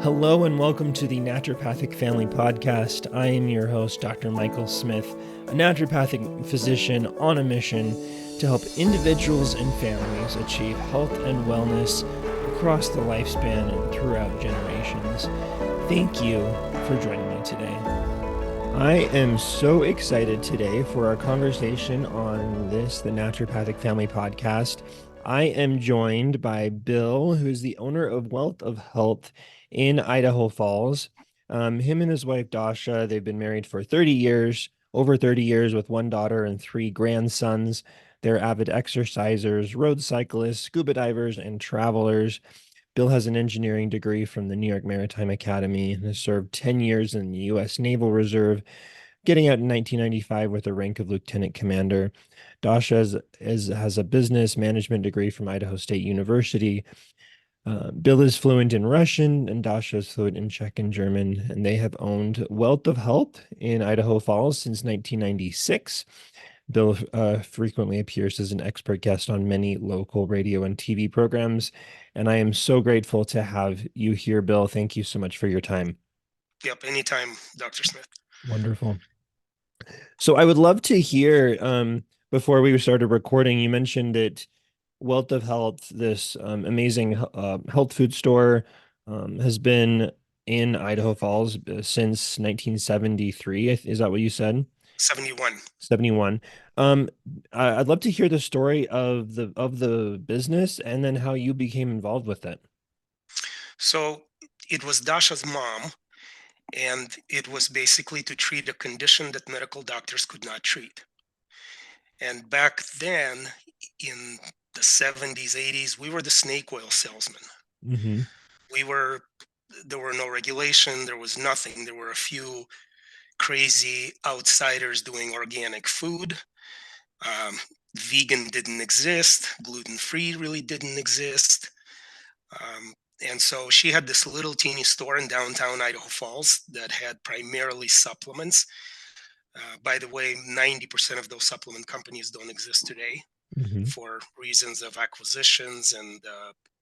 Hello and welcome to the Naturopathic Family Podcast. I am your host, Dr. Michael Smith, a naturopathic physician on a mission to help individuals and families achieve health and wellness across the lifespan and throughout generations. Thank you for joining me today. I am so excited today for our conversation on the Naturopathic Family Podcast. I am joined by Bill, who is the owner of Wealth of Health in Idaho Falls. Him and his wife, Dasha, they've been married for 30 years, over 30 years, with one daughter and three grandsons. They're avid exercisers, road cyclists, scuba divers, and travelers. Bill has an engineering degree from the New York Maritime Academy and has served 10 years in the U.S. Naval Reserve, getting out in 1995 with the rank of lieutenant commander. Dasha has a business management degree from Idaho State University. Bill is fluent in Russian and Dasha is fluent in Czech and German, and they have owned Wealth of Health in Idaho Falls since 1996. Bill frequently appears as an expert guest on many local radio and TV programs, and I am so grateful to have you here, Bill. Thank you so much for your time. Yep, anytime, Dr. Smith. Wonderful. So I would love to hear, before we started recording, you mentioned that Wealth of Health, this amazing health food store, has been in Idaho Falls since 1973. Is that what you said? 71. 71. I'd love to hear the story of the business and then how you became involved with it. So it was Dasha's mom, and it was basically to treat a condition that medical doctors could not treat. And back then, in the 70s, 80s, we were the snake oil salesmen. Mm-hmm. There were no regulation, there was nothing. There were a few crazy outsiders doing organic food. Vegan didn't exist, gluten-free really didn't exist. And so she had this little teeny store in downtown Idaho Falls that had primarily supplements. By the way, 90% of those supplement companies don't exist today Mm-hmm. for reasons of acquisitions and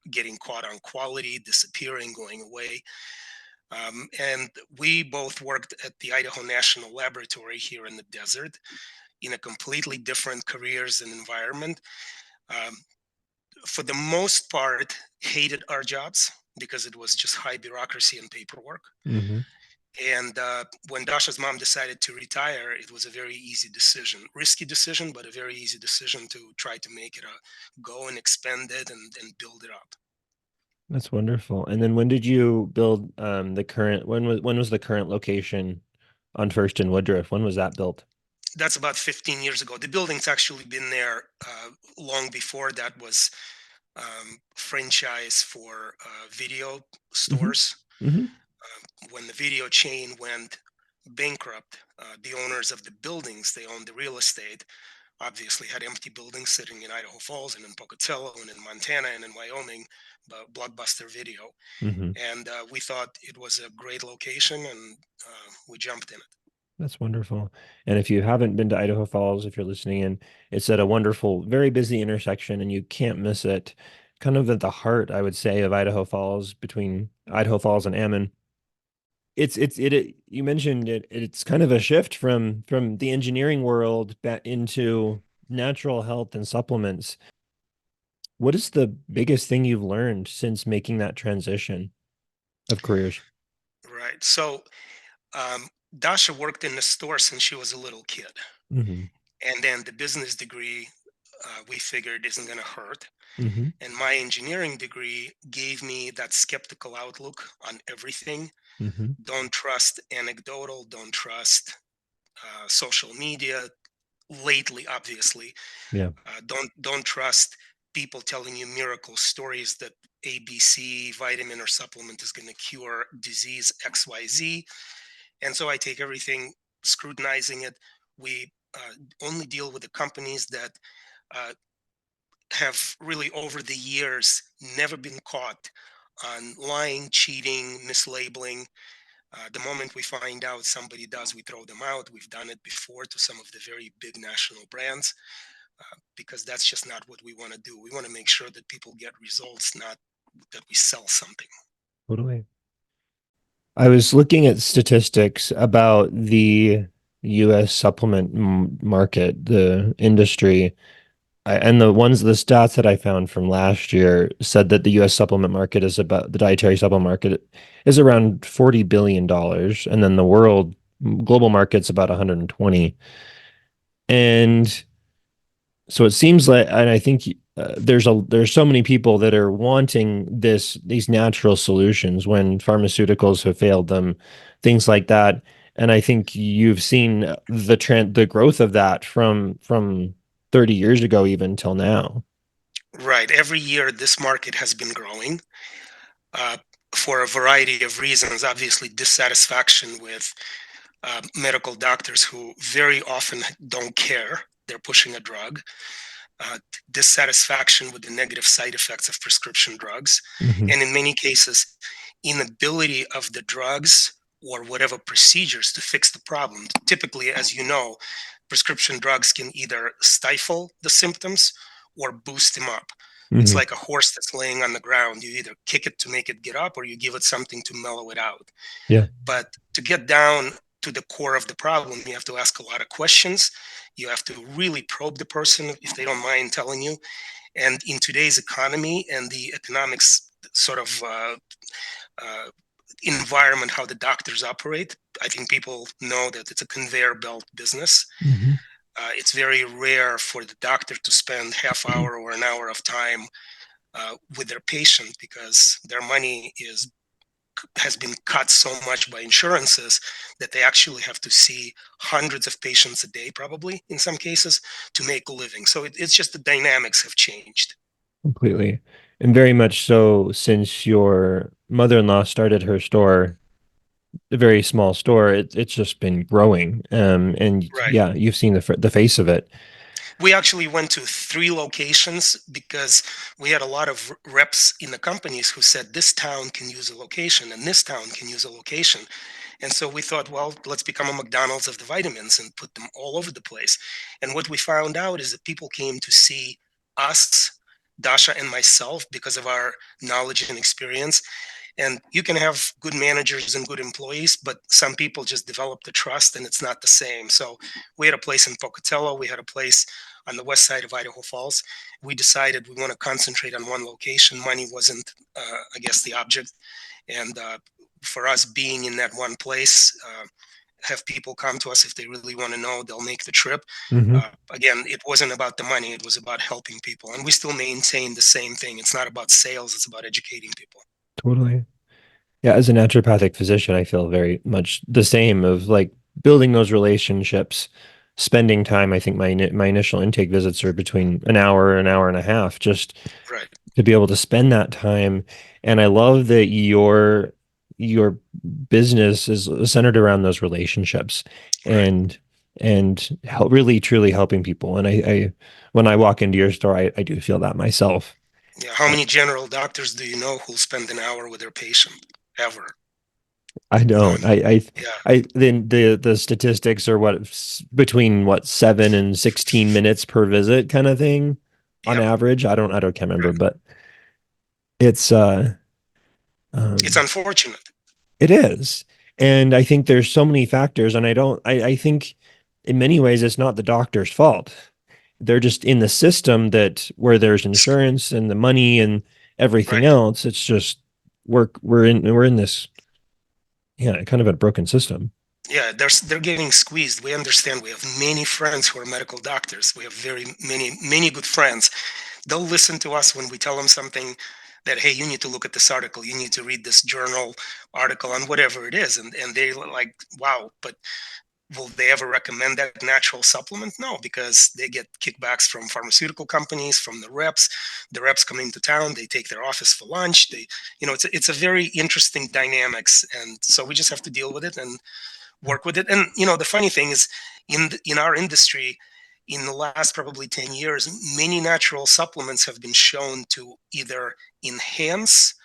getting caught on quality, disappearing, going away. And we both worked at the Idaho National Laboratory here in the desert in a completely different careers and environment. Um, for the most part, hated our jobs because it was just high bureaucracy and paperwork. Mm-hmm. And when Dasha's mom decided to retire, it was a very easy decision, risky decision, but a very easy decision to try to make it a go and expand it and build it up. That's wonderful. And then when did you build the current, when was the current location on First and Woodruff? When was that built? That's about 15 years ago. The building's actually been there long before that was franchise for video stores. Mm-hmm. When the video chain went bankrupt, the owners of the buildings, they owned the real estate, obviously had empty buildings sitting in Idaho Falls and in Pocatello and in Montana and in Wyoming, but Blockbuster Video. Mm-hmm. And we thought it was a great location, and we jumped in it. That's wonderful. And if you haven't been to Idaho Falls, if you're listening in, it's at a wonderful, very busy intersection and you can't miss it. Kind of at the heart, I would say, of Idaho Falls, between Idaho Falls and Ammon. You mentioned it, it's kind of a shift from the engineering world back into natural health and supplements. What is the biggest thing you've learned since making that transition of careers? Right. So um, Dasha worked in the store since she was a little kid. Mm-hmm. And then the business degree, we figured, isn't going to hurt. Mm-hmm. And my engineering degree gave me that skeptical outlook on everything. Mm-hmm. Don't trust anecdotal, don't trust social media. Lately, obviously, Yeah. don't trust people telling you miracle stories that ABC vitamin or supplement is going to cure disease XYZ. And so I take everything, scrutinizing it. We only deal with the companies that uh, have really over the years never been caught on lying, cheating, mislabeling. The moment we find out somebody does, we throw them out. We've done it before to some of the very big national brands because that's just not what we want to do. We want to make sure that people get results, not that we sell something. Totally. I was looking at statistics about the US supplement market, the industry, and the stats that I found from last year said that the US supplement market is about the dietary supplement market is around $40 billion, and then the global market's about 120. And so it seems like, and I think there's so many people that are wanting these natural solutions when pharmaceuticals have failed them, things like that. And I think you've seen the growth of that from 30 years ago even till now. Right. Every year, this market has been growing uh, for a variety of reasons. Obviously, dissatisfaction with medical doctors who very often don't care. They're pushing a drug. Uh, Dissatisfaction with the negative side effects of prescription drugs. Hmm. And in many cases, inability of the drugs or whatever procedures to fix the problem. Typically, as you know, prescription drugs can either stifle the symptoms or boost them up. It's Hmm. like a horse that's laying on the ground. You either kick it to make it get up or you give it something to mellow it out. Yeah. But to get down to the core of the problem, you have to ask a lot of questions. You have to really probe the person if they don't mind telling you. And in today's economy and the economics sort of uh, environment, how the doctors operate, I think people know that it's a conveyor belt business. Hmm. It's very rare for the doctor to spend half hour or an hour of time with their patient because their money has been cut so much by insurances that they actually have to see hundreds of patients a day, probably in some cases, to make a living. So it's just the dynamics have changed. Completely. And very much so since your mother-in-law started her store, a very small store, it's just been growing. And Right. yeah, you've seen the face of it. We actually went to 3 locations because we had a lot of reps in the companies who said this town can use a location and this town can use a location. And so we thought, well, let's become a McDonald's of the vitamins and put them all over the place. And what we found out is that people came to see us, Dasha and myself, because of our knowledge and experience. And you can have good managers and good employees, but some people just develop the trust and it's not the same. So we had a place in Pocatello, we had a place on the west side of Idaho Falls. We decided we want to concentrate on one location. Money wasn't, I guess, the object. And for us being in that one place, have people come to us if they really want to know, they'll make the trip. Hmm. Again, it wasn't about the money, it was about helping people. And we still maintain the same thing. It's not about sales, it's about educating people. Totally. Yeah, as a naturopathic physician, I feel very much the same of like building those relationships, spending time. I think my initial intake visits are between an hour and a half, just Right, to be able to spend that time. And I love that your business is centered around those relationships right. and really truly helping people. And I when I walk into your store, I do feel that myself. Yeah. How many general doctors do you know who'll spend an hour with their patient ever? I don't. None. Yeah. Then the statistics are between what 7 and 16 minutes per visit kind of thing on Yep. average. I don't can't remember, Right. but it's It's um unfortunate. it is. And I think there's so many factors, and I think in many ways it's not the doctor's fault. They're just in the system that where there's insurance and the money and everything Right. else. It's just we're in this, yeah, kind of a broken system. Yeah, they're getting squeezed. We understand. We have many friends who are medical doctors. We have very many good friends. They'll listen to us when we tell them something that, hey, you need to look at this article, you need to read this journal article on whatever it is, and they like, wow, but will they ever recommend that natural supplement? No, because they get kickbacks from pharmaceutical companies, from the reps. The reps come into town, they take their office for lunch. It's a very interesting dynamics, and so we just have to deal with it and work with it. And the funny thing is, in our industry, in the last probably 10 years, many natural supplements have been shown to either enhance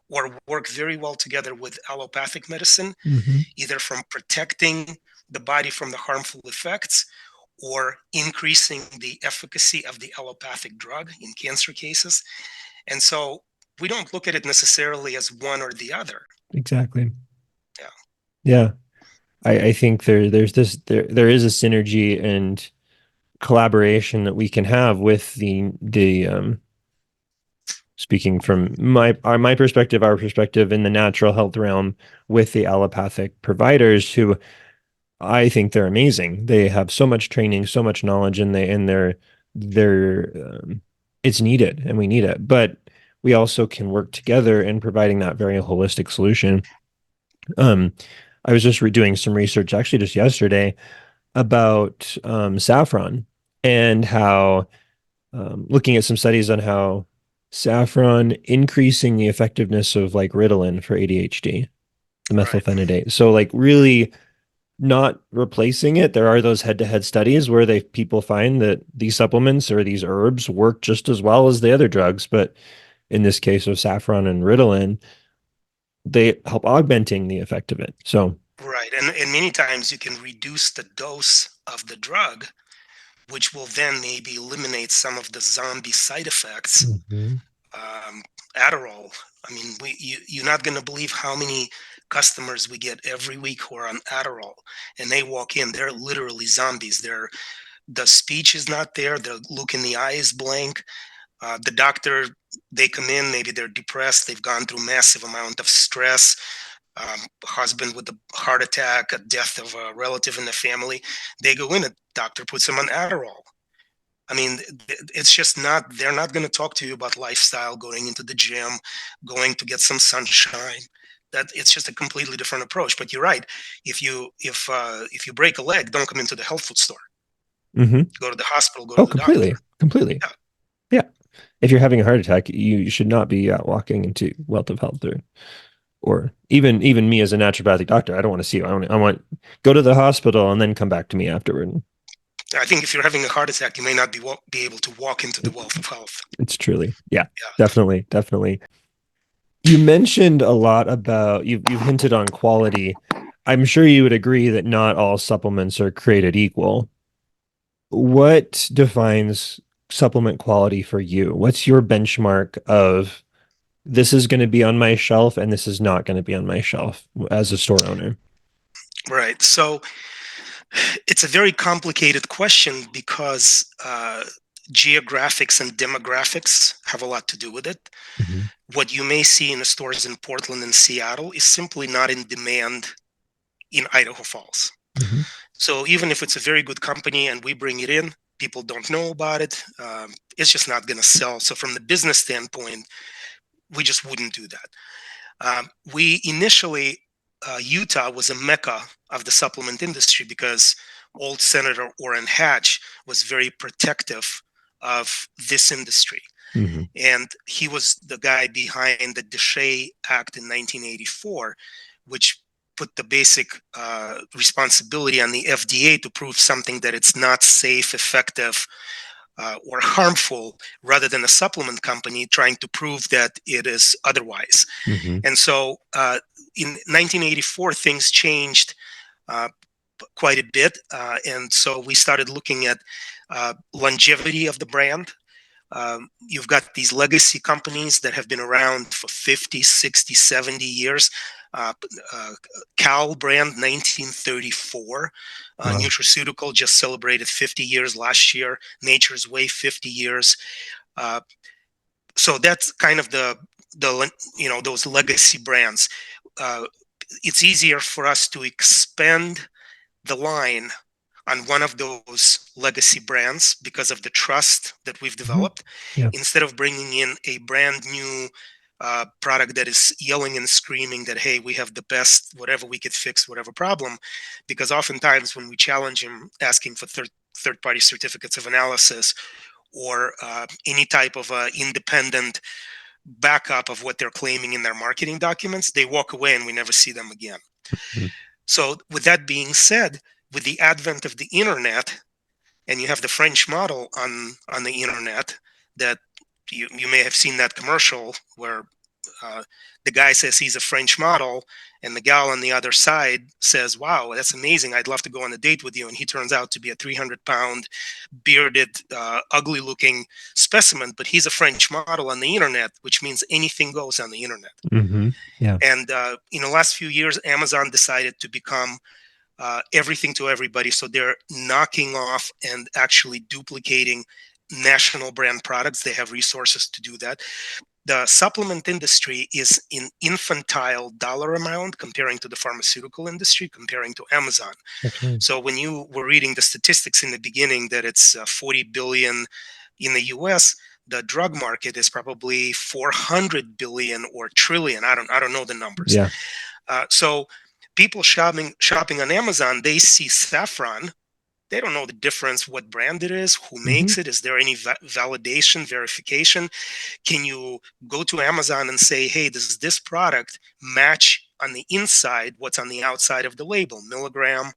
or work very well together with allopathic medicine, Hmm. either from protecting the body from the harmful effects or increasing the efficacy of the allopathic drug in cancer cases. And so we don't look at it necessarily as one or the other. Exactly. Yeah. Yeah. I think there is a synergy and collaboration that we can have with the speaking from my perspective, our perspective in the natural health realm with the allopathic providers who I think they're amazing. They have so much training, so much knowledge, and they're it's needed, and we need it. But we also can work together in providing that very holistic solution. Um, I was just doing some research actually just yesterday about saffron and how looking at some studies on how saffron increasing the effectiveness of like Ritalin for ADHD, the Right. methylphenidate. So like really not replacing it. There are those head-to-head studies where they people find that these supplements or these herbs work just as well as the other drugs, but in this case of saffron and Ritalin, they help augmenting the effect of it. So, Right. And many times you can reduce the dose of the drug, which will then maybe eliminate some of the zombie side effects. mhm. um, Adderall. I mean, you're not going to believe how many customers we get every week who are on Adderall, and they walk in, they're literally zombies. The speech is not there. The look in the eye is blank. The doctor, they come in, maybe they're depressed. They've gone through massive amount of stress. Husband with a heart attack, a death of a relative in the family. They go in, a doctor puts them on Adderall. I mean, it's just not, they're not going to talk to you about lifestyle, going into the gym, going to get some sunshine. That it's just a completely different approach. But you're right. If you break a leg, don't come into the health food store. Mhm. Go to the hospital, go to Oh, the doctor. completely, completely. Yeah. Yeah. If you're having a heart attack, you should not be walking into Wealth of Health or even me as a naturopathic doctor. I don't want to see you. I want go to the hospital and then come back to me afterward. I think if you're having a heart attack, you may not be able to walk into the It, wealth of health. it's truly, yeah, Yeah. definitely, definitely. You mentioned a lot about you've hinted on quality. I'm sure you would agree that not all supplements are created equal. What defines supplement quality for you? What's your benchmark of this is going to be on my shelf and this is not going to be on my shelf as a store owner? Right. So it's a very complicated question because geographics and demographics have a lot to do with it. Mhm. What you may see in the stores in Portland and Seattle is simply not in demand in Idaho Falls. Mhm. So even if it's a very good company and we bring it in, people don't know about it. It's just not going to sell. So from the business standpoint, we just wouldn't do that. We initially, Utah was a mecca of the supplement industry because old Senator Orrin Hatch was very protective of this industry. Mhm. And he was the guy behind the Deshay Act in 1984, which put the basic responsibility on the FDA to prove something that it's not safe, effective, or harmful, rather than a supplement company trying to prove that it is otherwise. Mhm. And so in 1984, things changed uh, quite a bit. And so we started looking at longevity of the brand. You've got these legacy companies that have been around for 50, 60, 70 years. Uh, uh, Cal brand, 1934. Wow. Nutraceutical just celebrated 50 years last year. Nature's Way, 50 years. Uh, so that's kind of those legacy brands. Uh, it's easier for us to expand the line on one of those legacy brands because of the trust that we've Mhm. developed, Yeah. instead of bringing in a brand new product that is yelling and screaming that, hey, we have the best whatever, we could fix whatever problem. Because oftentimes when we challenge them asking for third party certificates of analysis or any type of independent backup of what they're claiming in their marketing documents, they walk away and we never see them again. Mhm. So, with that being said, with the advent of the internet, and you have the French model on the internet, that you may have seen that commercial where the guy says he's a French model, And the gal on the other side says, wow, that's amazing. I'd love to go on a date with you. And he turns out to be a 300-pound, bearded, ugly looking specimen, but he's a French model on the internet, which means anything goes on the internet. Mm-hmm. Yeah. And in the last few years, Amazon decided to become everything to everybody. So they're knocking off and actually duplicating national brand products. They have resources to do that. The supplement industry is in infantile dollar amount comparing to the pharmaceutical industry, comparing to Amazon. That's right. So when you were reading the statistics in the beginning that it's 40 billion in the US, the drug market is probably 400 billion or trillion. I don't know the numbers. Yeah. So people shopping on Amazon, they see saffron. They don't know the difference, what brand it is, who makes it. Is there any validation, verification? Can you go to Amazon and say, hey, does this product match on the inside what's on the outside of the label? Milligram,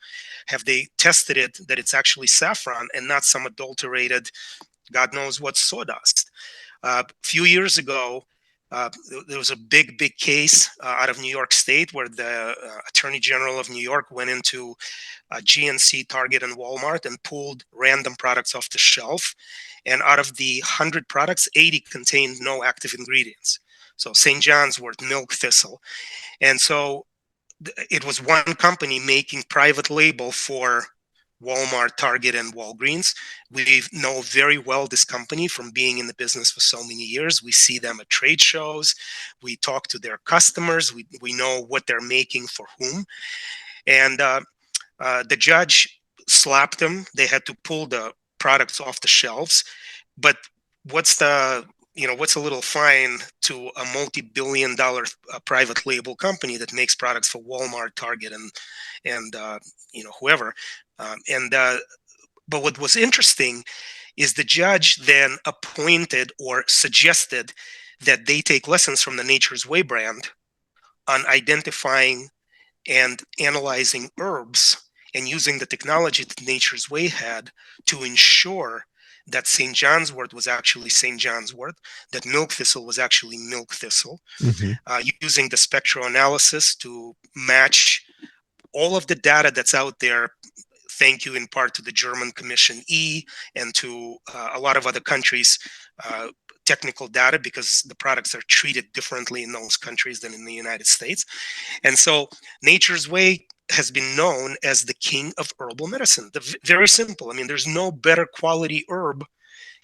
have they tested it that it's actually saffron and not some adulterated, God knows what, sawdust? A few years ago, there was a big case out of New York State where the Attorney General of New York went into GNC, Target, and Walmart and pulled random products off the shelf. And out of the 100 products, 80 contained no active ingredients. So St. John's Wort, milk thistle. And so it was one company making private label for Walmart, Target, and Walgreens. We know very well this company from being in the business for so many years. We see them at trade shows. We talk to their customers. We know what they're making for whom. And the judge slapped them. They had to pull the products off the shelves. But what's a little fine to a multi-billion-dollar private label company that makes products for Walmart, Target, and whoever. But what was interesting is the judge then appointed or suggested that they take lessons from the Nature's Way brand on identifying and analyzing herbs and using the technology that Nature's Way had to ensure that St. John's Wort was actually St. John's Wort, that milk thistle was actually milk thistle, using the spectroanalysis to match all of the data that's out there. Thank you in part to the German Commission E and to a lot of other countries' technical data, because the products are treated differently in those countries than in the United States. And so Nature's Way has been known as the king of herbal medicine. Very simple. I mean, there's no better quality herb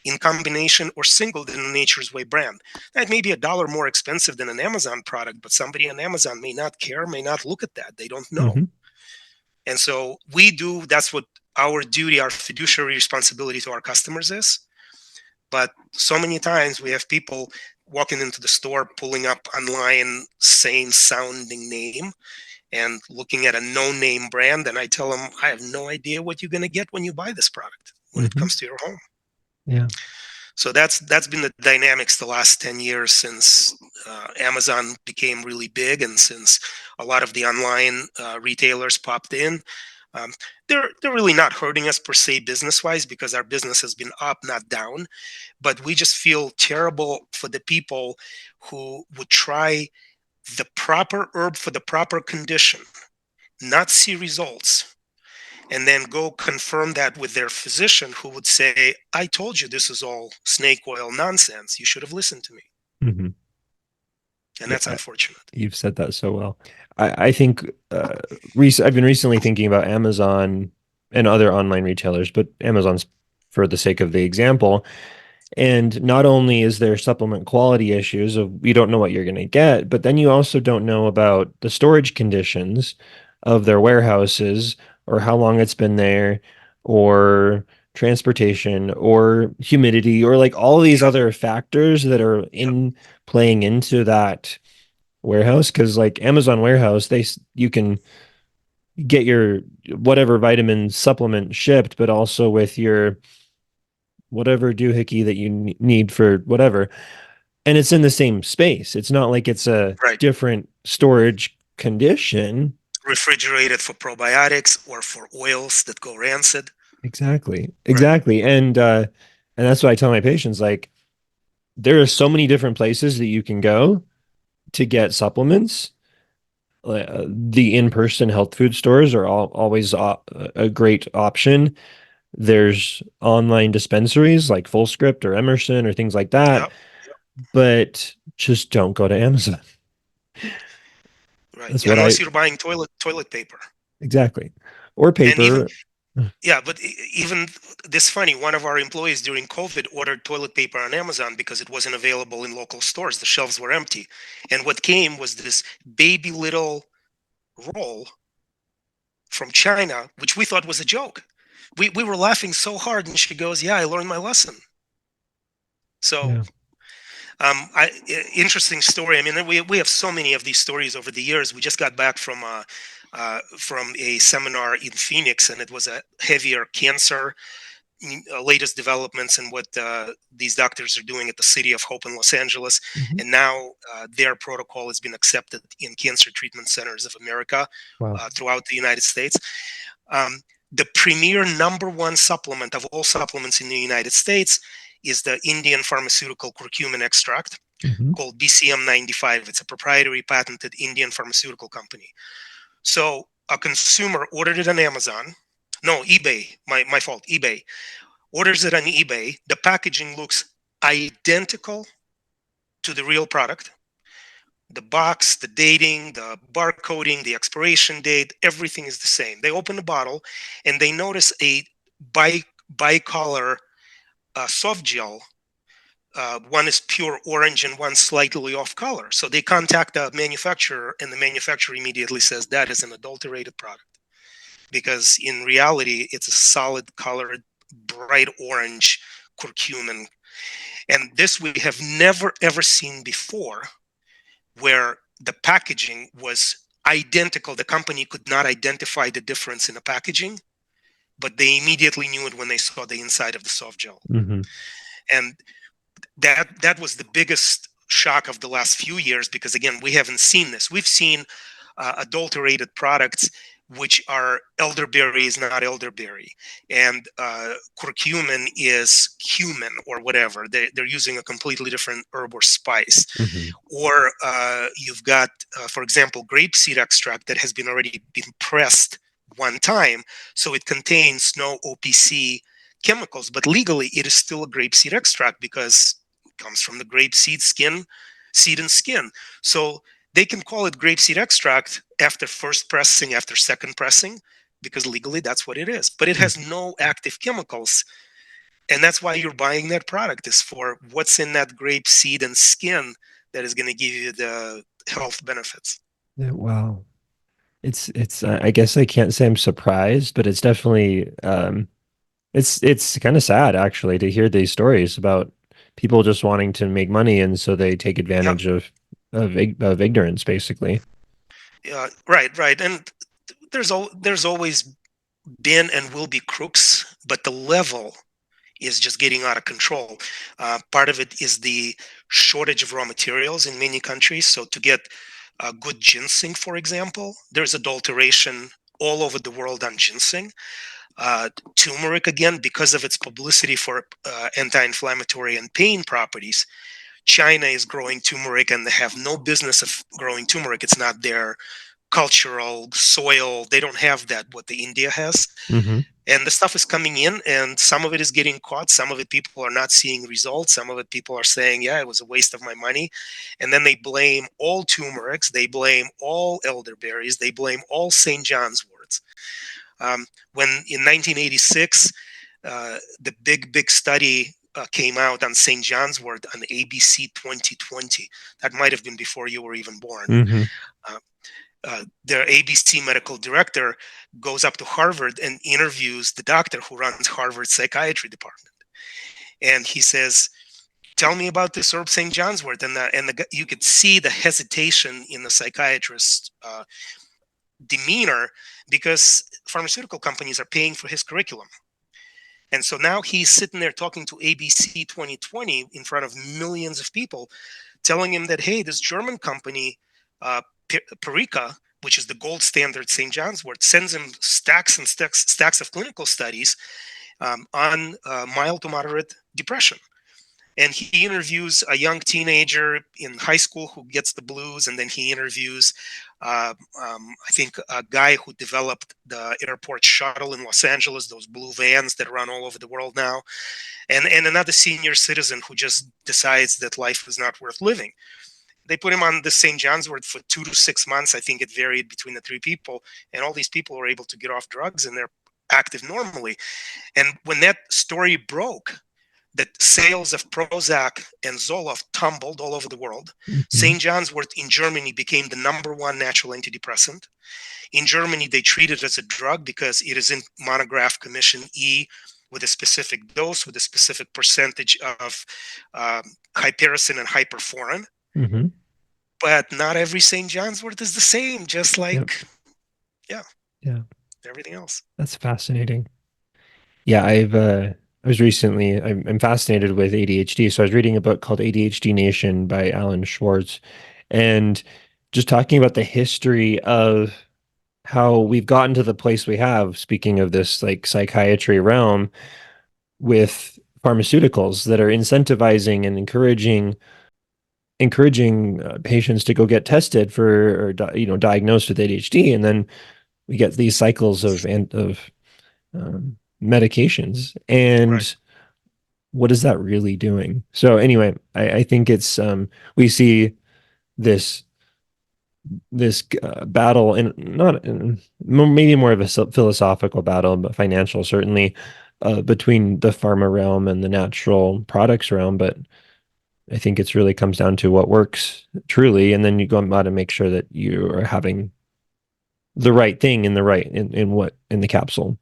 in combination or single than the Nature's Way brand. That may be $1 more expensive than an Amazon product, but somebody on Amazon may not care, may not look at that. They don't know. And so that's what our duty, our fiduciary responsibility to our customers is. But so many times we have people walking into the store, pulling up online, same sounding name and looking at a no-name brand. And I tell them, I have no idea what you're going to get when you buy this product, when it comes to your home. Yeah. So that's been the dynamics the last 10 years since Amazon became really big, and since a lot of the online retailers popped in. They're really not hurting us per se business-wise, because our business has been up, not down. But we just feel terrible for the people who would try the proper herb for the proper condition, not see results, and then go confirm that with their physician, who would say, I told you this is all snake oil nonsense. You should have listened to me. And that's unfortunate. You've said that so well. I think I've been recently thinking about Amazon and other online retailers, but Amazon's for the sake of the example. And not only is there supplement quality issues of you don't know what you're going to get, but then you also don't know about the storage conditions of their warehouses, or how long it's been there, or transportation, or humidity, or like all these other factors that are playing into that warehouse. Because like Amazon warehouse, you can get your whatever vitamin supplement shipped, but also with your whatever doohickey that you need for whatever, and it's in the same space. It's not like it's a different storage condition. Refrigerated for probiotics or for oils that go rancid. Exactly. And that's what I tell my patients, like, there are so many different places that you can go to get supplements, the in-person health food stores are always a great option. There's online dispensaries like Fullscript or Emerson or things like that, Yep. but just don't go to Amazon. Right. That's Yeah, what I unless you're buying toilet paper. exactly. Or And even paper. yeah, but even this funny, one of our employees during COVID ordered toilet paper on Amazon because it wasn't available in local stores. The shelves were empty. And what came was this baby little roll from China, which we thought was a joke. We were laughing so hard, and she goes, "Yeah, I learned my lesson." So, Yeah. interesting story. I mean, we have so many of these stories over the years. We just got back from a seminar in Phoenix, and it was a heavier cancer latest developments and what these doctors are doing at the City of Hope in Los Angeles. Mhm. And now their protocol has been accepted in cancer treatment centers of America Wow. throughout the United States. Um, the premier number one supplement of all supplements in the United States is the Indian pharmaceutical curcumin extract Mhm. called BCM 95. It's a proprietary patented Indian pharmaceutical company. So a consumer ordered it on Amazon. No, eBay. My fault. eBay orders it on eBay. The packaging looks identical to the real product. The box, the dating, the barcoding, the expiration date, everything is the same. They open the bottle and they notice a bicolor soft gel. One is pure orange and one slightly off color. So they contact the manufacturer, and the manufacturer immediately says that is an adulterated product because in reality, it's a solid colored, bright orange curcumin. And this we have never ever seen before, where the packaging was identical. The company could not identify the difference in the packaging, but they immediately knew it when they saw the inside of the soft gel. Mhm. And that was the biggest shock of the last few years because again, we haven't seen this. We've seen adulterated products which are elderberry is not elderberry, and curcumin is cumin or whatever. They're using a completely different herb or spice. Mhm. Or you've got, for example, grapeseed extract that has been already been pressed one time, so it contains no OPC chemicals, but legally it is still a grapeseed extract because it comes from the grapeseed seed and skin. So they can call it grapeseed extract after first pressing, after second pressing, because legally that's what it is. But it has no active chemicals, and that's why you're buying that product is for what's in that grape seed and skin that is going to give you the health benefits. Yeah, wow. It's I guess I can't say I'm surprised, but it's definitely it's kind of sad actually to hear these stories about people just wanting to make money and so they take Yeah, advantage of ignorance basically. yeah, right. And there's always been and will be crooks, but the level is just getting out of control. Part of it is the shortage of raw materials in many countries. So to get good ginseng, for example, there's adulteration all over the world on ginseng. Turmeric, again, because of its publicity for anti-inflammatory and pain properties, China is growing turmeric and they have no business of growing turmeric. It's not their cultural soil. They don't have that, what the India has. Hmm. And the stuff is coming in and some of it is getting caught. Some of it people are not seeing results. Some of it people are saying, yeah, it was a waste of my money. And then they blame all turmerics. They blame all elderberries. They blame all St. John's worts. When in 1986, the big study came out on St. John's wort on ABC 2020. That might have been before you were even born. Hmm. Uh, their ABC medical director goes up to Harvard and interviews the doctor who runs Harvard's psychiatry department. And he says, tell me about this herb St. John's wort. And you could see the hesitation in the psychiatrist's demeanor because pharmaceutical companies are paying for his curriculum. And so now he's sitting there talking to ABC 2020 in front of millions of people, telling him that, hey, this German company, Perica, which is the gold standard St. John's wort, sends him stacks and stacks of clinical studies on mild to moderate depression. And he interviews a young teenager in high school who gets the blues, and then he interviews I think a guy who developed the airport shuttle in Los Angeles, those blue vans that run all over the world now, and another senior citizen who just decides that life is not worth living. They put him on the St. John's Wort for 2 to 6 months. I think it varied between the three people, and all these people were able to get off drugs and they're active normally. And when that story broke, that sales of Prozac and Zoloft tumbled all over the world. Mhm. St. John's Wort in Germany became the #1 natural antidepressant. In Germany, they treat it as a drug because it is in monograph Commission E with a specific dose, with a specific percentage of hypericin and hyperforin. Mhm. But not every St. John's Wort is the same, just Yep. like, yeah, Yeah. everything else. That's fascinating. Yeah, I was recently I'm fascinated with ADHD, so I was reading a book called ADHD Nation by Alan Schwartz, and just talking about the history of how we've gotten to the place we have, speaking of this like psychiatry realm, with pharmaceuticals that are incentivizing and encouraging patients to go get tested for or diagnosed with ADHD, and then we get these cycles of medications. Right. And what is that really doing? So anyway, I think it's we see this battle, and not maybe more of a philosophical battle, but financial certainly, between the pharma realm and the natural products realm. But I think it's really comes down to what works truly, and then you go about and make sure that you are having the right thing in the capsule.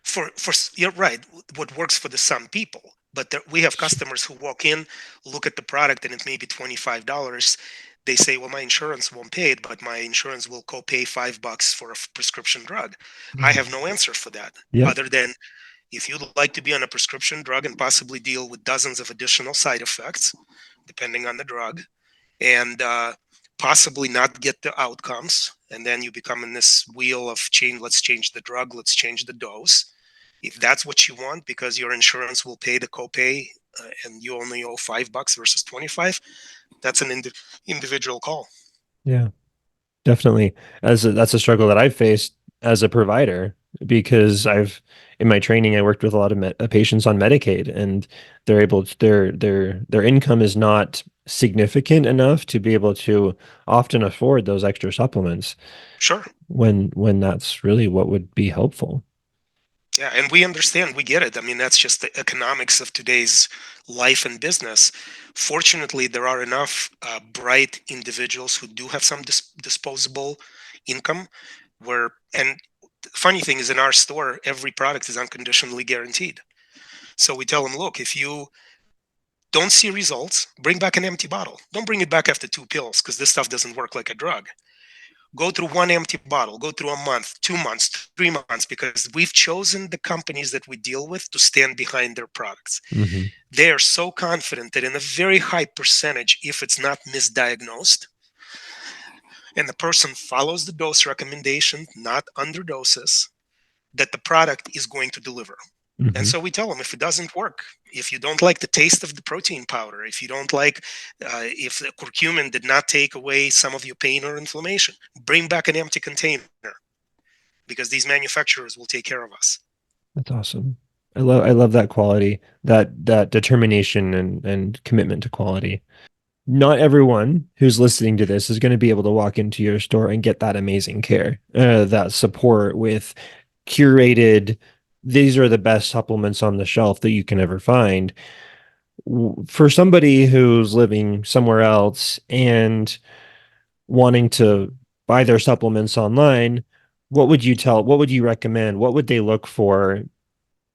For You're right. What works for the some people, but we have customers who walk in, look at the product, and it may be $25. They say, "Well, my insurance won't pay it, but my insurance will co-pay $5 for a prescription drug." I have no answer for that, Yep. other than if you'd like to be on a prescription drug and possibly deal with dozens of additional side effects, depending on the drug, and possibly not get the outcomes, and then you become in this wheel of change. Let's change the drug. Let's change the dose. If that's what you want, because your insurance will pay the copay, and you only owe $5 versus 25, that's an individual call. Yeah. Definitely. That's a struggle that I've faced as a provider, because in my training I worked with a lot of patients on Medicaid, and their income is not significant enough to be able to often afford those extra supplements Sure. when that's really what would be helpful. Yeah, and we understand, we get it. I mean, that's just the economics of today's life and business. Fortunately, there are enough bright individuals who do have some disposable income. And the funny thing is, in our store, every product is unconditionally guaranteed. So we tell them, look, if you don't see results, bring back an empty bottle. Don't bring it back after 2 pills, because this stuff doesn't work like a drug. Go through one empty bottle, go through a month, 2 months, 3 months, because we've chosen the companies that we deal with to stand behind their products. Hmm. They are so confident that in a very high percentage, if it's not misdiagnosed, and the person follows the dose recommendation, not underdoses, that the product is going to deliver. And Hmm. so we tell them, if it doesn't work, if you don't like the taste of the protein powder, if you don't like, if the curcumin did not take away some of your pain or inflammation, bring back an empty container, because these manufacturers will take care of us. That's awesome. I love that quality, that determination and commitment to quality. Not everyone who's listening to this is going to be able to walk into your store and get that amazing care, that support with curated, these are the best supplements on the shelf that you can ever find. For somebody who's living somewhere else and wanting to buy their supplements online, what would you recommend? What would they look for,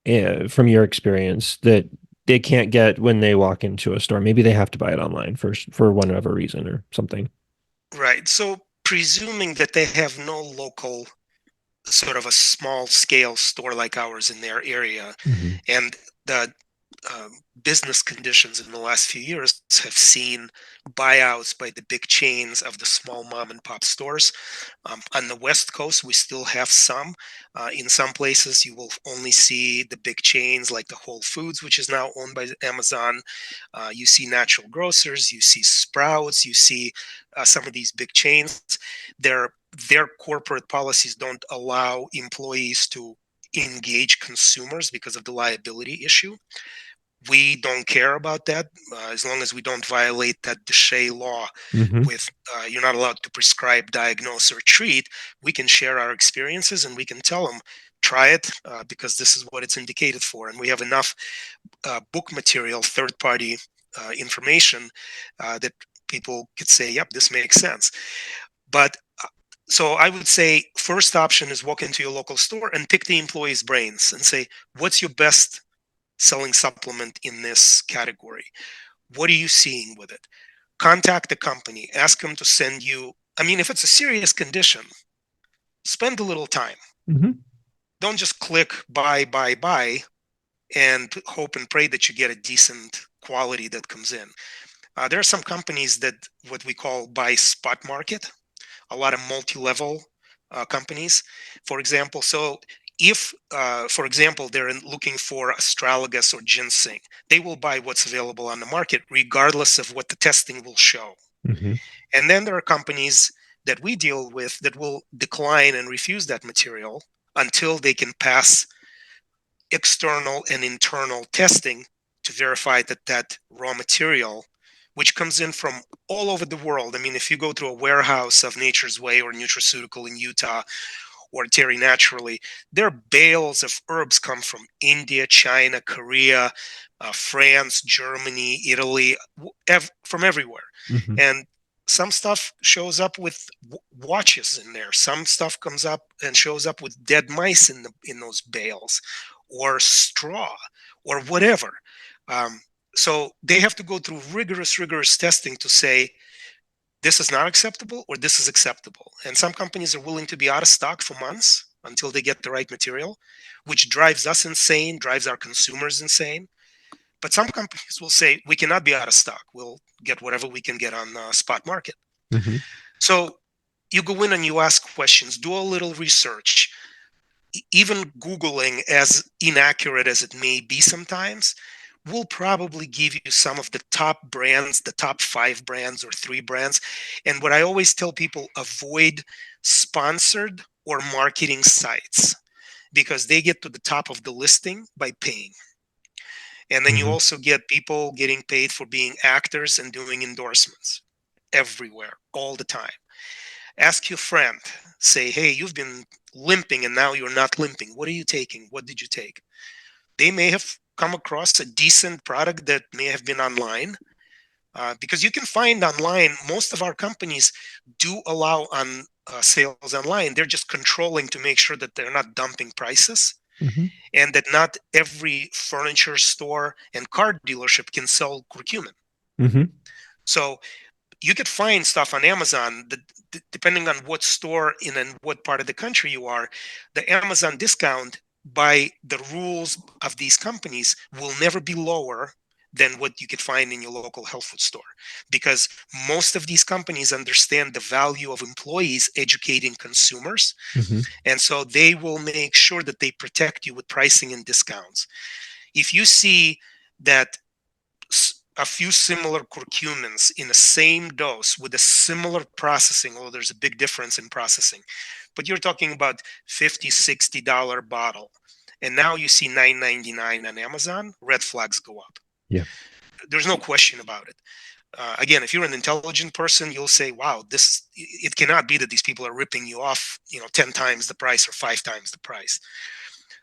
from your experience, that they can't get when they walk into a store? Maybe they have to buy it online first for whatever reason or something. Right. So presuming that they have no local, sort of a small scale store like ours in their area, Hmm. and the business conditions in the last few years have seen buyouts by the big chains of the small mom and pop stores. On the West Coast, we still have some. In some places, you will only see the big chains like the Whole Foods, which is now owned by Amazon. You see natural grocers, you see Sprouts, you see some of these big chains. Their corporate policies don't allow employees to engage consumers because of the liability issue. We don't care about that as long as we don't violate that Deshay law Mm-hmm. with you're not allowed to prescribe, diagnose, or treat. We can share our experiences and we can tell them, try it because this is what it's indicated for. And we have enough book material, third party information that people could say, yep, this makes sense. But so I would say first option is walk into your local store and pick the employee's brains and say, what's your best selling supplement in this category? What are you seeing with it? Contact the company, ask them to send you. I mean, if it's a serious condition, spend a little time. Mm-hmm. Don't just click buy, and hope and pray that you get a decent quality that comes in. There are some companies that what we call buy spot market, a lot of multi-level companies, for example. So if, for example, they're looking for astragalus or ginseng, they will buy what's available on the market, regardless of what the testing will show. Mm-hmm. And then there are companies that we deal with that will decline and refuse that material until they can pass external and internal testing to verify that that raw material, which comes in from all over the world. I mean, if you go to a warehouse of Nature's Way or Nutraceutical in Utah or Terry Naturally, their bales of herbs come from India, China, Korea, France, Germany, Italy, from everywhere. Mm-hmm. And some stuff shows up with watches in there. Some stuff comes up and shows up with dead mice in those bales, or straw, or whatever. So they have to go through rigorous testing to say this is not acceptable or this is acceptable. And some companies are willing to be out of stock for months until they get the right material, which drives us insane, drives our consumers insane. But some companies will say, we cannot be out of stock. We'll get whatever we can get on the spot market. Mm-hmm. So you go in and you ask questions, do a little research. Even Googling, as inaccurate as it may be sometimes, will probably give you some of the top brands, the top 5 brands or 3 brands. And what I always tell people, avoid sponsored or marketing sites because they get to the top of the listing by paying. And then you Mm-hmm. also get people getting paid for being actors and doing endorsements everywhere, all the time. Ask your friend, say, hey, you've been limping and now you're not limping. What are you taking? What did you take? They may have come across a decent product that may have been online because you can find online, most of our companies do allow on sales online. They're just controlling to make sure that they're not dumping prices Mm-hmm. and that not every furniture store and car dealership can sell curcumin. Mm-hmm. So you could find stuff on Amazon that, depending on what store and what part of the country you are, the Amazon discount by the rules of these companies will never be lower than what you could find in your local health food store, because most of these companies understand the value of employees educating consumers, Mm-hmm. and so they will make sure that they protect you with pricing and discounts. If you see that a few similar curcumins in the same dose with a similar processing, although there's a big difference in processing, but you're talking about $50-$60 bottle, and now you see $9.99 on Amazon, red flags go up. Yeah. There's no question about it. Again, if you're an intelligent person, you'll say, wow, it cannot be that these people are ripping you off 10 times the price or 5 times the price.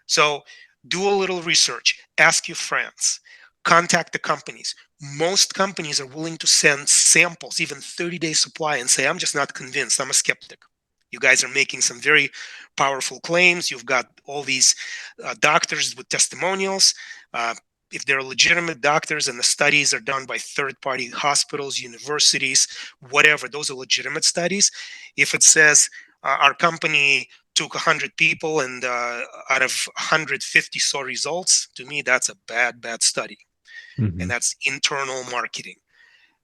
So do a little research, ask your friends, contact the companies. Most companies are willing to send samples, even 30-day supply, and say, I'm just not convinced. I'm a skeptic. You guys are making some very powerful claims. You've got all these doctors with testimonials. If they're legitimate doctors and the studies are done by third-party hospitals, universities, whatever, those are legitimate studies. If it says Our company took 100 people, and out of 150 saw results. To me, that's a bad study, and Hmm. that's internal marketing.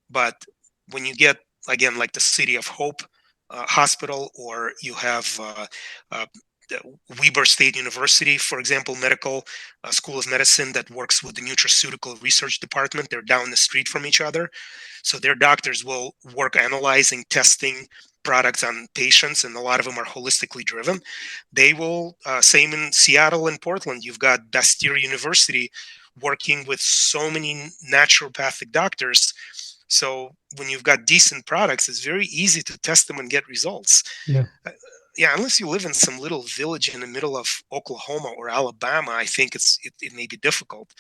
But when you get, again, like the City of Hope Hospital, or you have uh, the Weber State University, for example, medical school of medicine that works with the nutraceutical research department. They're down the street from each other. So their doctors will work analyzing, testing products on patients, and a lot of them are holistically driven. They will, same in Seattle and Portland, you've got Bastyr University working with so many naturopathic doctors. So when you've got decent products, it's very easy to test them and get results. Yeah. Uh, yeah, unless you live in some little village in the middle of Oklahoma or Alabama, I think it may be difficult.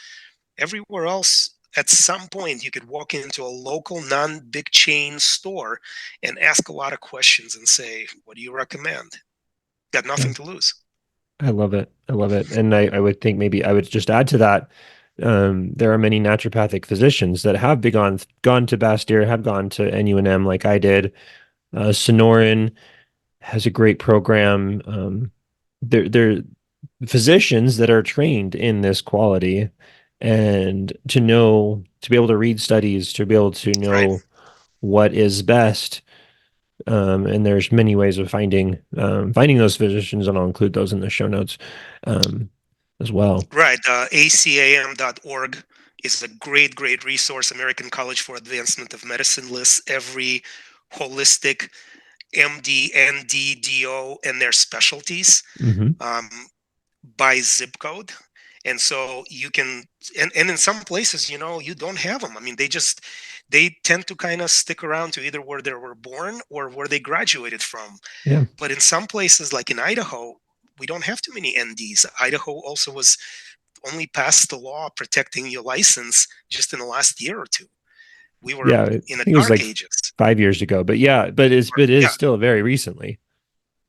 Everywhere else, at some point, you could walk into a local non-big chain store and ask a lot of questions and say, "What do you recommend?" Got Yeah. nothing to lose. I love it. I love it. And I would think maybe I would just add to that. There are many naturopathic physicians that have gone to Bastyr, have gone to NUNM like I did. Sonoran has a great program. They're physicians that are trained in this quality, and to be able to read studies, to be able to Right. know what is best. And there's many ways of finding those physicians, and I'll include those in the show notes um, as well. Right. ACAM.org is a great resource. American College for Advancement of Medicine lists every holistic MD, ND, DO, and their specialties Hmm. um, by zip code. And so you can, and in some places, you don't have them. I mean, they tend to kind of stick around to either where they were born or where they graduated from. Yeah. But in some places, like in Idaho, we don't have too many NDs. Idaho also was only passed the law protecting your license just in the last year or two. We were Yeah, I in the think it was dark like ages. 5 years ago, but yeah, it Yeah, is still very recently.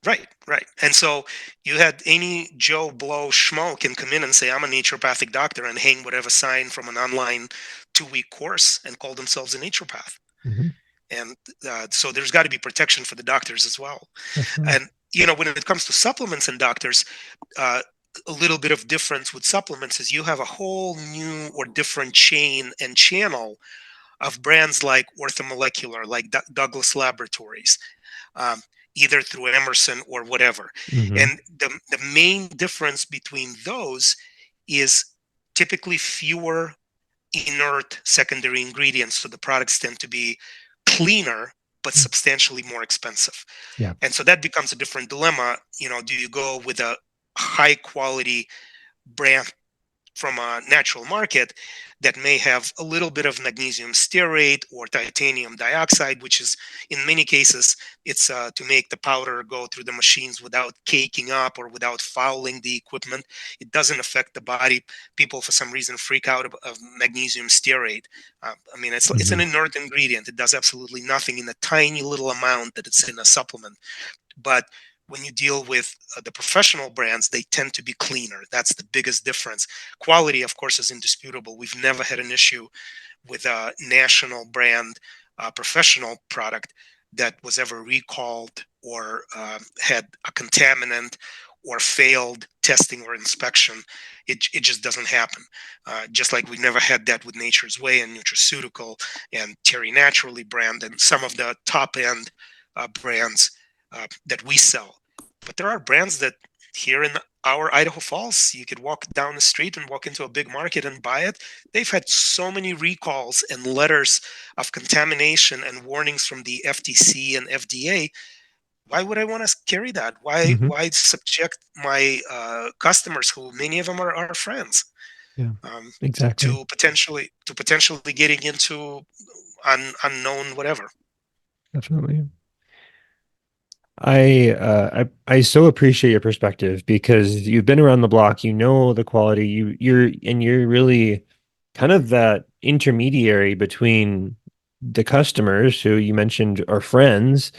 right. And so you had any Joe Blow schmo can come in and say, "I'm a naturopathic doctor," and hang whatever sign from an online 2-week course and call themselves a naturopath. Hmm. And so there's got to be protection for the doctors as well. Definitely. And when it comes to supplements and doctors, uh, a little bit of difference with supplements is you have a whole new or different chain and channel of brands like Orthomolecular, like Douglas Laboratories, um, either through Emerson or whatever. Hmm. And the main difference between those is typically fewer inert secondary ingredients. So the products tend to be cleaner, but substantially more expensive. Yeah. And so that becomes a different dilemma. Do you go with a high quality brand from a natural market that may have a little bit of magnesium stearate or titanium dioxide, which is in many cases it's to make the powder go through the machines without caking up or without fouling the equipment. It doesn't affect the body. People for some reason freak out of magnesium stearate. I mean, it's an Hmm. inert ingredient. It does absolutely nothing in the tiny little amount that it's in a supplement. But when you deal with the professional brands, they tend to be cleaner. That's the biggest difference. Quality, of course, is indisputable. We've never had an issue with a national brand professional product that was ever recalled or had a contaminant or failed testing or inspection. It just doesn't happen. Just like we've never had that with Nature's Way and Nutraceutical and Terry Naturally brand and some of the top end brands that we sell. But there are brands that here in our Idaho Falls, you could walk down the street and walk into a big market and buy it. They've had so many recalls and letters of contamination and warnings from the FTC and FDA. Why would I want to carry that? Why Hmm. why subject my customers, who many of them are our friends, Yeah. um, Exactly. to potentially getting into unknown whatever? Definitely. I so appreciate your perspective because you've been around the block, you know the quality, you're really kind of that intermediary between the customers who you mentioned are friends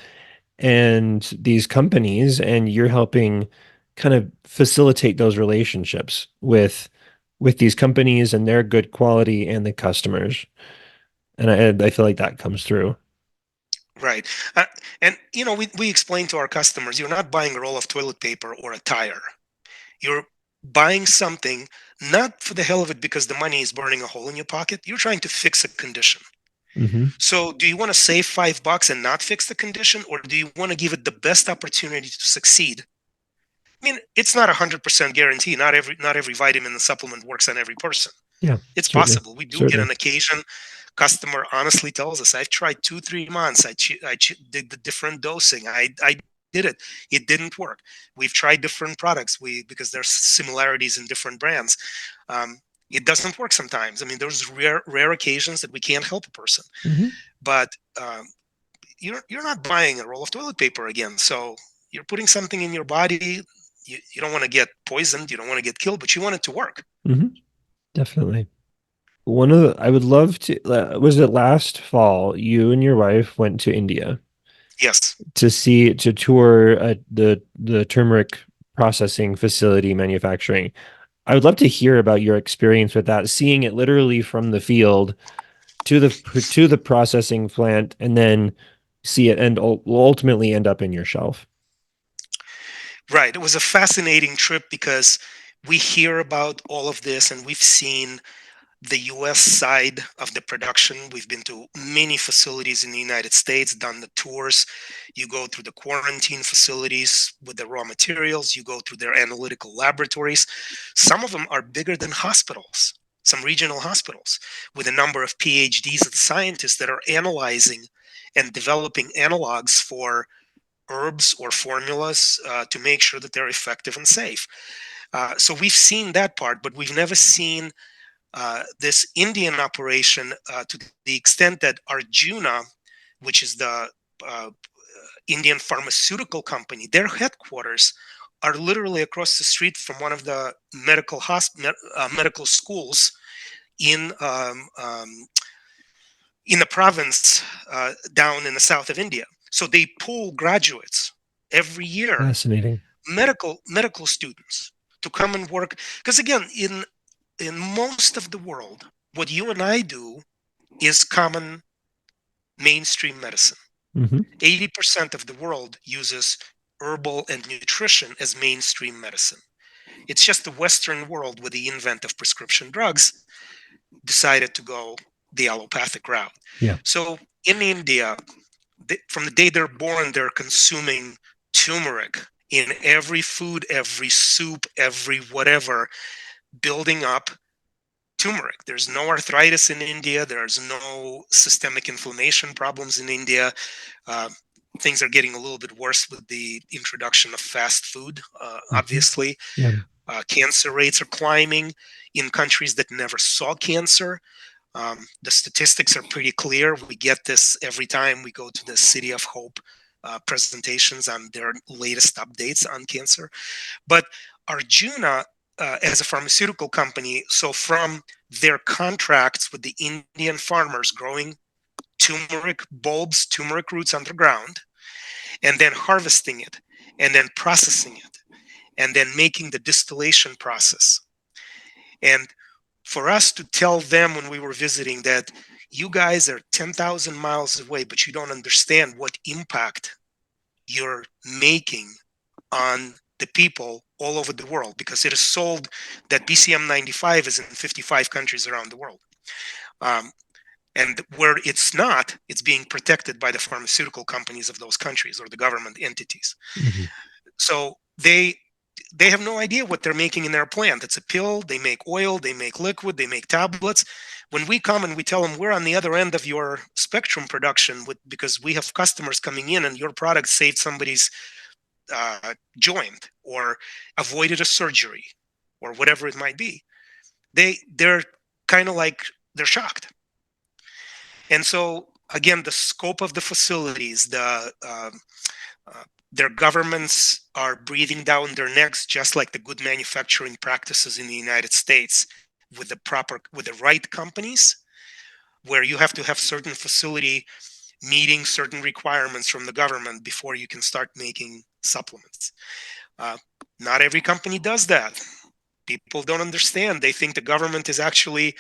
and these companies, and you're helping kind of facilitate those relationships with these companies and their good quality and the customers. And I feel like that comes through. Right. And, we explain to our customers, you're not buying a roll of toilet paper or a tire. You're buying something not for the hell of it because the money is burning a hole in your pocket. You're trying to fix a condition. Mm-hmm. So do you want to save $5 and not fix the condition, or do you want to give it the best opportunity to succeed? I mean, it's not 100% guarantee. Not every vitamin and supplement works on every person. Yeah, It's certainly. possible. We do get Certainly. an occasion. Customer honestly tells us, I've tried 2-3 months. Did the different dosing. I did it. It didn't work. We've tried different products. Because there's similarities in different brands. Um, it doesn't work sometimes. I mean, there's rare occasions that we can't help a person. Mm-hmm. But you're not buying a roll of toilet paper again. So you're putting something in your body. You don't want to get poisoned. You don't want to get killed, but you want it to work. Mm-hmm. Definitely. I would love to, was it last fall you and your wife went to India Yes. to tour the turmeric processing facility manufacturing? I would love to hear about your experience with that, seeing it literally from the field to the processing plant, and then see it and ultimately end up in your shelf. Right. It was a fascinating trip because we hear about all of this and we've seen the US side of the production. We've been to many facilities in the United States, done the tours. You go through the quarantine facilities with the raw materials, you go through their analytical laboratories. Some of them are bigger than hospitals, some regional hospitals, with a number of PhDs and scientists that are analyzing and developing analogs for herbs or formulas to make sure that they're effective and safe. So we've seen that part, but we've never seen this Indian operation to the extent that Arjuna, which is the uh, Indian pharmaceutical company, their headquarters are literally across the street from one of the medical schools in in the province down in the south of India. So they pull graduates every year, Fascinating. medical students, to come and work. Because again, in most of the world, what you and I do is common mainstream medicine. Mm-hmm. 80% of the world uses herbal and nutrition as mainstream medicine. It's just the Western world, with the invent of prescription drugs, decided to go the allopathic route. Yeah. So in India, from the day they're born, they're consuming turmeric in every food, every soup, every whatever, building up turmeric. There's no arthritis in India. There's no systemic inflammation problems in India. Uh, Things are getting a little bit worse with the introduction of fast food, Mm-hmm. obviously. Yeah. Cancer rates are climbing in countries that never saw cancer. The statistics are pretty clear. We get this every time we go to the City of Hope presentations on their latest updates on cancer. But Arjuna, as a pharmaceutical company, so from their contracts with the Indian farmers growing turmeric bulbs, turmeric roots underground, and then harvesting it, and then processing it, and then making the distillation process. And for us to tell them when we were visiting that you guys are 10,000 miles away, but you don't understand what impact you're making on the people all over the world, because it is sold that BCM 95 is in 55 countries around the world. Um, and where it's not, it's being protected by the pharmaceutical companies of those countries or the government entities. Mm-hmm. So they have no idea what they're making in their plant. It's a pill. They make oil, they make liquid, they make tablets. When we come and we tell them we're on the other end of your spectrum production because we have customers coming in and your product saved somebody's joint or avoided a surgery or whatever it might be, they're kind of like they're shocked. And so again, the scope of the facilities, their governments are breathing down their necks, just like the good manufacturing practices in the United States, with the right companies, where you have to have certain facility meeting certain requirements from the government before you can start making supplements. Uh, Not every company does that. People don't understand. They think the government is actually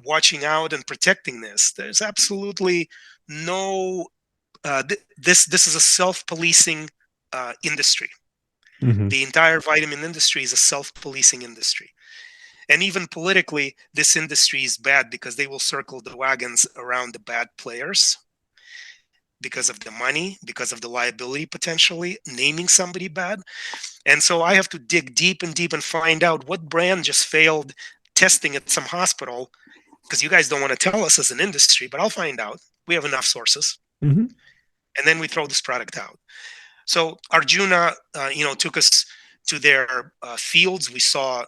watching out and protecting this. There's absolutely no this is a self-policing industry. Mm-hmm. The entire vitamin industry is a self-policing industry. And even politically, this industry is bad because they will circle the wagons around the bad players because of the money, because of the liability potentially, naming somebody bad. And so I have to dig deep and deep and find out what brand just failed testing at some hospital, because you guys don't want to tell us as an industry, but I'll find out. We have enough sources. Mm-hmm. And then we throw this product out. So Arjuna, took us to their fields. We saw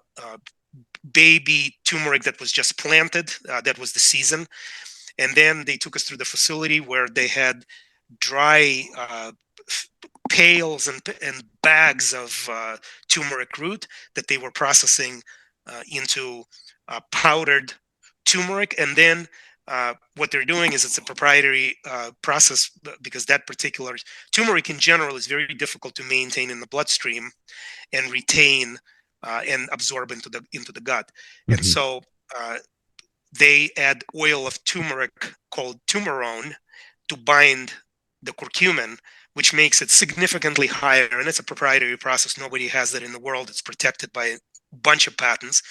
baby turmeric that was just planted. That was the season. And then they took us through the facility where they had dry pails and bags of turmeric root that they were processing into powdered turmeric. And then what they're doing is it's a proprietary process, because that particular turmeric in general is very difficult to maintain in the bloodstream and retain and absorb into the gut. And Mm-hmm. so they add oil of turmeric called turmerone to bind the curcumin, which makes it significantly higher. And it's a proprietary process. Nobody has that in the world. It's protected by a bunch of patents.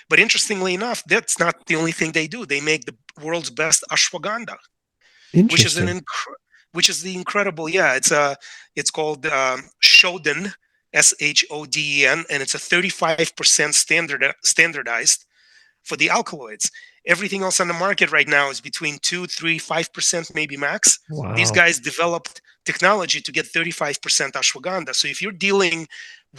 But interestingly enough, that's not the only thing they do. They make the world's best ashwagandha, which is Interesting. which is the incredible. Yeah, it's called Shoden, SHODEN, and it's a 35% standardized for the alkaloids. Everything else on the market right now is between 2, 3, 5%, maybe max. These Wow. guys developed technology to get 35% ashwagandha. So if you're dealing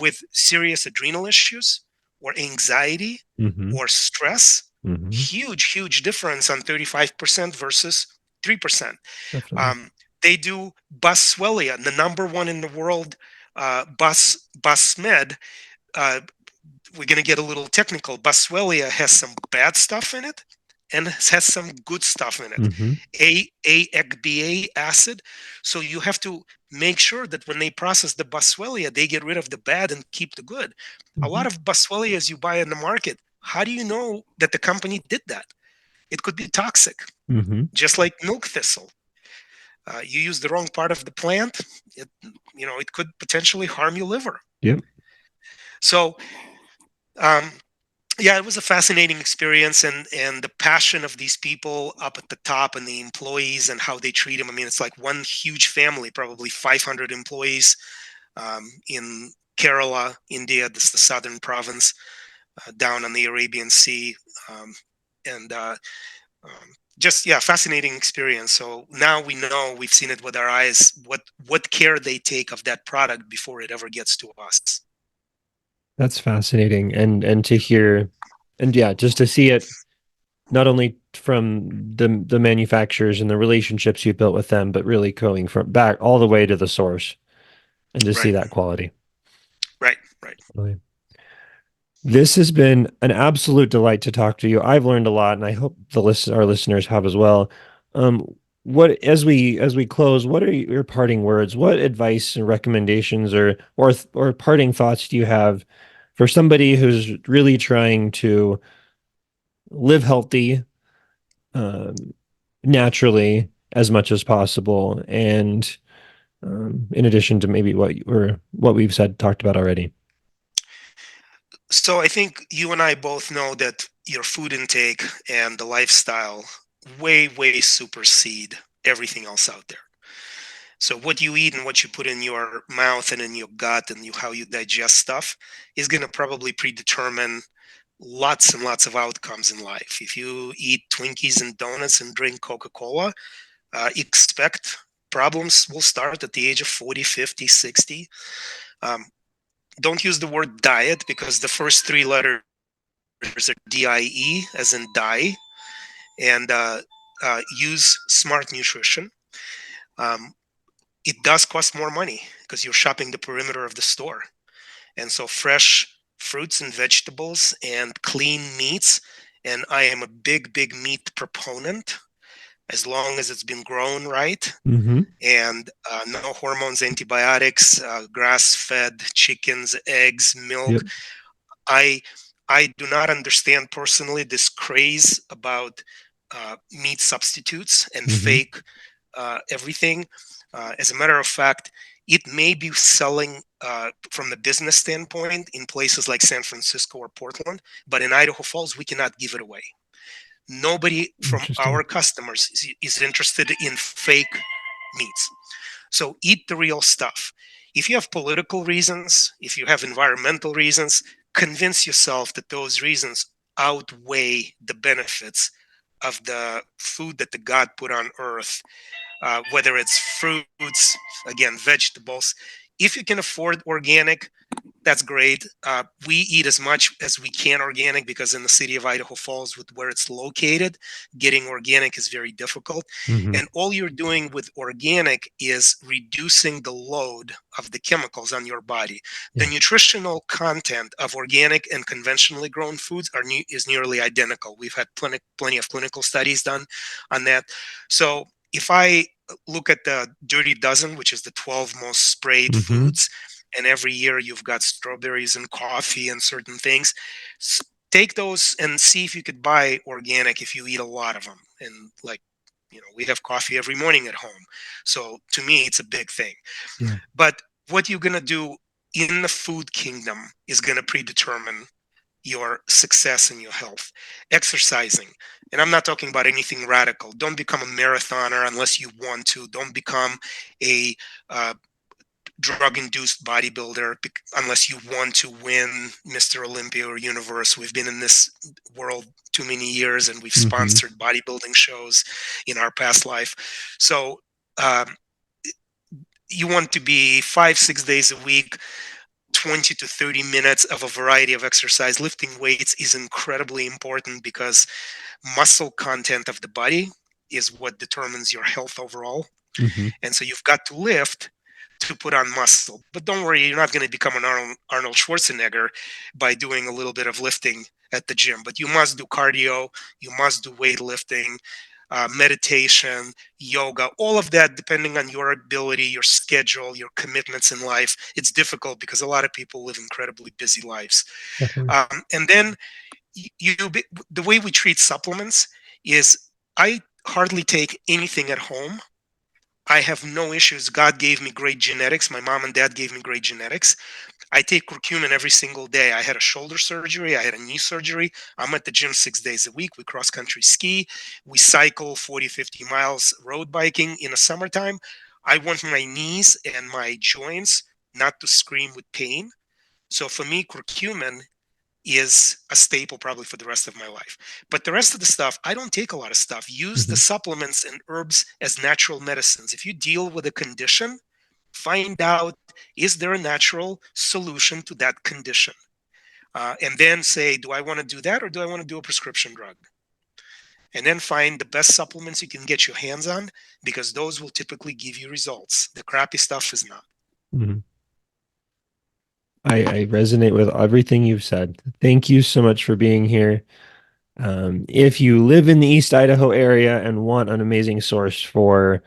with serious adrenal issues or anxiety Mm-hmm. or stress, Mm-hmm. huge difference on 35% versus 3%. Definitely. Um, they do Boswellia, the number one in the world, Bosmed. Uh, we're going to get a little technical. Boswellia has some bad stuff in it and has some good stuff in it. Mm-hmm. AGBA acid. So you have to make sure that when they process the Boswellia, they get rid of the bad and keep the good. A Mm-hmm. lot of Boswellias you buy in the market, how do you know that the company did that? It could be toxic, Mm-hmm. just like milk thistle. You use the wrong part of the plant, it could potentially harm your liver. Yep. So, um, yeah, it was a fascinating experience, and the passion of these people up at the top and the employees and how they treat them. I mean, it's like one huge family, probably 500 employees in Kerala, India. This is the southern province down on the Arabian Sea, and just yeah, fascinating experience. So now we know, we've seen it with our eyes, what care they take of that product before it ever gets to us. That's fascinating. And to hear, and yeah, just to see it not only from the manufacturers and the relationships you built with them, but really going from back all the way to the source and to see Right, that quality. right. Really. This has been an absolute delight to talk to you. I've learned a lot, and I hope our listeners have as well. What as we close, what are your parting words? What advice and recommendations or parting thoughts do you have for somebody who's really trying to live healthy, um, naturally as much as possible, and in addition to maybe what we've talked about already? So I think you and I both know that your food intake and the lifestyle way supersede everything else out there. So what you eat and what you put in your mouth and in your gut and how you digest stuff is going to probably predetermine lots and lots of outcomes in life. If you eat Twinkies and donuts and drink Coca-Cola, expect problems will start at the age of 40, 50, 60. Um, don't use the word diet, because the first three letters are DIE, as in die, and use smart nutrition. Um, it does cost more money because you're shopping the perimeter of the store. And so fresh fruits and vegetables and clean meats. And I am a big meat proponent, as long as it's been grown right, Mm-hmm. and no hormones, antibiotics, grass-fed chickens, eggs, milk. Yep. I I do not understand personally this craze about meat substitutes and Mm-hmm. fake everything. As a matter of fact, it may be selling from the business standpoint in places like San Francisco or Portland, but in Idaho Falls, we cannot give it away. Nobody from Interesting. our customers is interested in fake meats. So eat the real stuff. If you have political reasons, if you have environmental reasons, convince yourself that those reasons outweigh the benefits of the food that the God put on earth, whether it's fruits, again, vegetables. If you can afford organic, that's great. We eat as much as we can organic because in the city of Idaho Falls, with where it's located, getting organic is very difficult. Hmm. And all you're doing with organic is reducing the load of the chemicals on your body. The Yeah. nutritional content of organic and conventionally grown foods is nearly identical. We've had plenty of clinical studies done on that. So if I look at the Dirty Dozen, which is the 12 most sprayed Hmm. foods, and every year you've got strawberries and coffee and certain things, take those and see if you could buy organic if you eat a lot of them. And like, we have coffee every morning at home. So to me, it's a big thing. Yeah. But what you're going to do in the food kingdom is going to predetermine your success and your health. Exercising. And I'm not talking about anything radical. Don't become a marathoner unless you want to. Don't become a drug-induced bodybuilder unless you want to win Mr. Olympia or Universe. We've been in this world too many years, and we've sponsored bodybuilding shows in our past life. So you want to be 5-6 days a week, 20 to 30 minutes of a variety of exercise. Lifting weights is incredibly important because muscle content of the body is what determines your health overall. Hmm. And so you've got to lift to put on muscle. But don't worry, you're not going to become an Arnold Schwarzenegger by doing a little bit of lifting at the gym. But you must do cardio, you must do weightlifting, meditation, yoga, all of that, depending on your ability, your schedule, your commitments in life. It's difficult because a lot of people live incredibly busy lives. Definitely. And then the way we treat supplements is I hardly take anything at home. I have no issues. God gave me great genetics. My mom and dad gave me great genetics. I take curcumin every single day. I had a shoulder surgery. I had a knee surgery. I'm at the gym 6 days a week. We cross-country ski. We cycle 40, 50 miles road biking in the summertime. I want my knees and my joints not to scream with pain. So for me, curcumin is a staple probably for the rest of my life. But the rest of the stuff, I don't take a lot of stuff. Use the supplements and herbs as natural medicines. If you deal with a condition, find out, is there a natural solution to that condition? And then say, do I want to do that or do I want to do a prescription drug? And then find the best supplements you can get your hands on because those will typically give you results. The crappy stuff is not. Mm-hmm. I resonate with everything you've said. Thank you so much for being here. If you live in the East Idaho area and want an amazing source for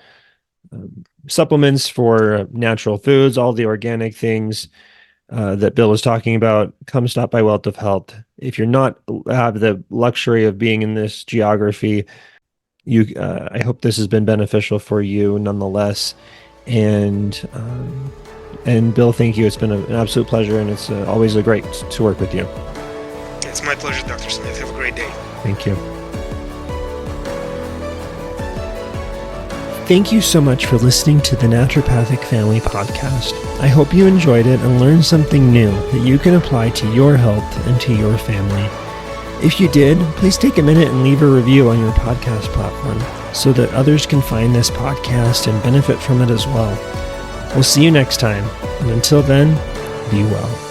supplements, for natural foods, all the organic things that Bill was talking about, come stop by Wealth of Health. If you're not have the luxury of being in this geography, I hope this has been beneficial for you nonetheless. And Bill, thank you. It's been an absolute pleasure, and it's always great to work with you. It's my pleasure, Dr. Smith. Have a great day. Thank you. Thank you so much for listening to the Naturopathic Family Podcast. I hope you enjoyed it and learned something new that you can apply to your health and to your family. If you did, please take a minute and leave a review on your podcast platform so that others can find this podcast and benefit from it as well. We'll see you next time, and until then, be well.